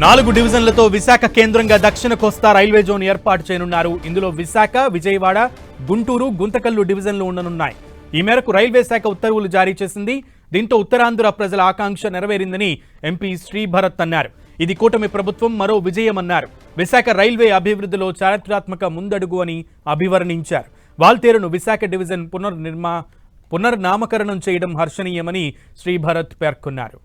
4 డివిజన్లతో విశాఖ కేంద్రంగా దక్షిణ కోస్తా railway zone ఏర్పాటు చేయనున్నారు. ఇందులో విశాఖ, విజయవాడ, గుంటూరు, గుంతకల్లు డివిజన్లు ఉండనున్నాయి. ఈ మేరకు రైల్వే శాఖ ఉత్తర్వులు జారీ చేసింది. దీంతో ఉత్తరాంధ్ర ప్రజల ఆకాంక్ష నెరవేరిందని ఎంపీ శ్రీభరత్ అన్నారు. ఇది కూటమి ప్రభుత్వం మరో విజయమన్నారు. విశాఖ రైల్వే అభివృద్ధిలో చారిత్రాత్మక ముందడుగు అని అభివర్ణించారు. వాల్తేరును విశాఖ డివిజన్ పునర్నామకరణం చేయడం హర్షణీయమని శ్రీభరత్ పేర్కొన్నారు.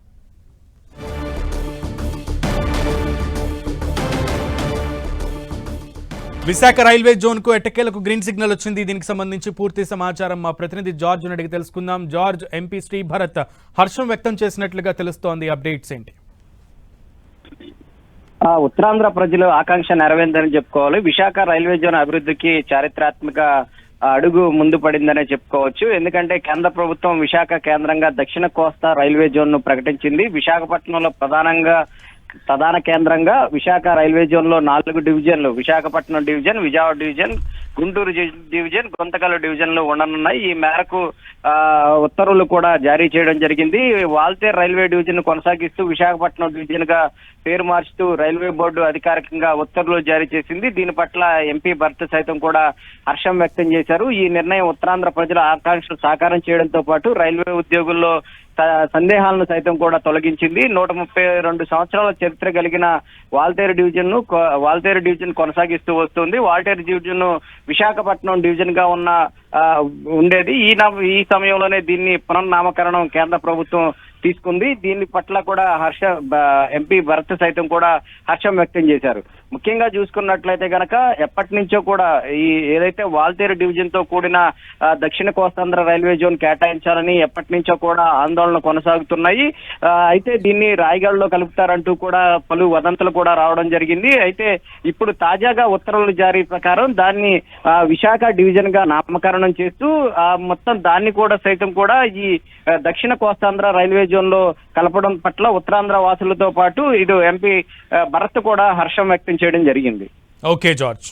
విశాఖ రైల్వే జోన్ కు ఎట్టకేలకు గ్రీన్ సిగ్నల్ వచ్చింది. దీనికి సంబంధించి పూర్తి సమాచారం మా ప్రతినిధి జార్జ్ అడిగి తెలుసుకుందాం. జార్జ్, ఎంపీ శ్రీభరత్ హర్షం వ్యక్తం చేసినట్లుగా తెలుస్తోంది. అప్డేట్స్ ఏంటి? ఉత్తరాంధ్ర ప్రజలు ఆకాంక్ష నెరవేరిందని చెప్పుకోవాలి. విశాఖ రైల్వే జోన్ అభివృద్ధికి చారిత్రాత్మక అడుగు ముందు పడిందనే చెప్పుకోవచ్చు. ఎందుకంటే కేంద్ర ప్రభుత్వం విశాఖ కేంద్రంగా దక్షిణ కోస్తా రైల్వే జోన్ ను ప్రకటించింది. విశాఖపట్నంలో ప్రధాన కేంద్రంగా విశాఖ రైల్వే జోన్ లో 4 డివిజన్లు, Visakhapatnam division, Vijayawada division, Guntur division, Guntakal డివిజన్లు ఉండనున్నాయి. ఈ మేరకు ఉత్తర్వులు కూడా జారీ చేయడం జరిగింది. వాల్తేరు రైల్వే డివిజన్ కొనసాగిస్తూ విశాఖపట్నం డివిజన్ గా పేరు మార్చుతూ రైల్వే బోర్డు అధికారికంగా ఉత్తర్వులు జారీ చేసింది. దీని పట్ల ఎంపీ భరత్ సైతం కూడా హర్షం వ్యక్తం చేశారు. ఈ నిర్ణయం ఉత్తరాంధ్ర ప్రజల ఆకాంక్షలు సాకారం చేయడంతో పాటు రైల్వే ఉద్యోగుల్లో సందేహాలను సైతం కూడా తొలగించింది. 132 సంవత్సరాల చరిత్ర కలిగిన వాల్తేరు డివిజన్ కొనసాగిస్తూ వస్తుంది. వాల్తేరు డివిజన్ విశాఖపట్నం డివిజన్ గా ఉండేది. ఈ సమయంలోనే దీన్ని పునర్నామకరణం కేంద్ర ప్రభుత్వం తీసుకుంది. దీని పట్ల కూడా ఎంపీ భరత్ సైతం కూడా హర్షం వ్యక్తం చేశారు. ముఖ్యంగా చూసుకున్నట్లయితే గనక ఎప్పటి నుంచో కూడా ఈ ఏదైతే వాల్తేరు డివిజన్ తో కూడిన దక్షిణ కోస్తాంధ్ర రైల్వే జోన్ కేటాయించాలని ఎప్పటి నుంచో కూడా ఆందోళన కొనసాగుతున్నాయి. అయితే దీన్ని రాయగఢ్లో కలుపుతారంటూ కూడా పలు వదంతులు కూడా రావడం జరిగింది. అయితే ఇప్పుడు తాజాగా ఉత్తర్వుల జారీ ప్రకారం దాన్ని విశాఖ డివిజన్ గా నామకరణం చేస్తూ మొత్తం దాన్ని కూడా సైతం కూడా ఈ దక్షిణ కోస్తాంధ్ర రైల్వే జోన్ లో కలపడం పట్ల ఉత్తరాంధ్ర వాసులతో పాటు ఇటు ఎంపీ భరత్ కూడా హర్షం వ్యక్తం చేయడం జరిగింది. Okay George.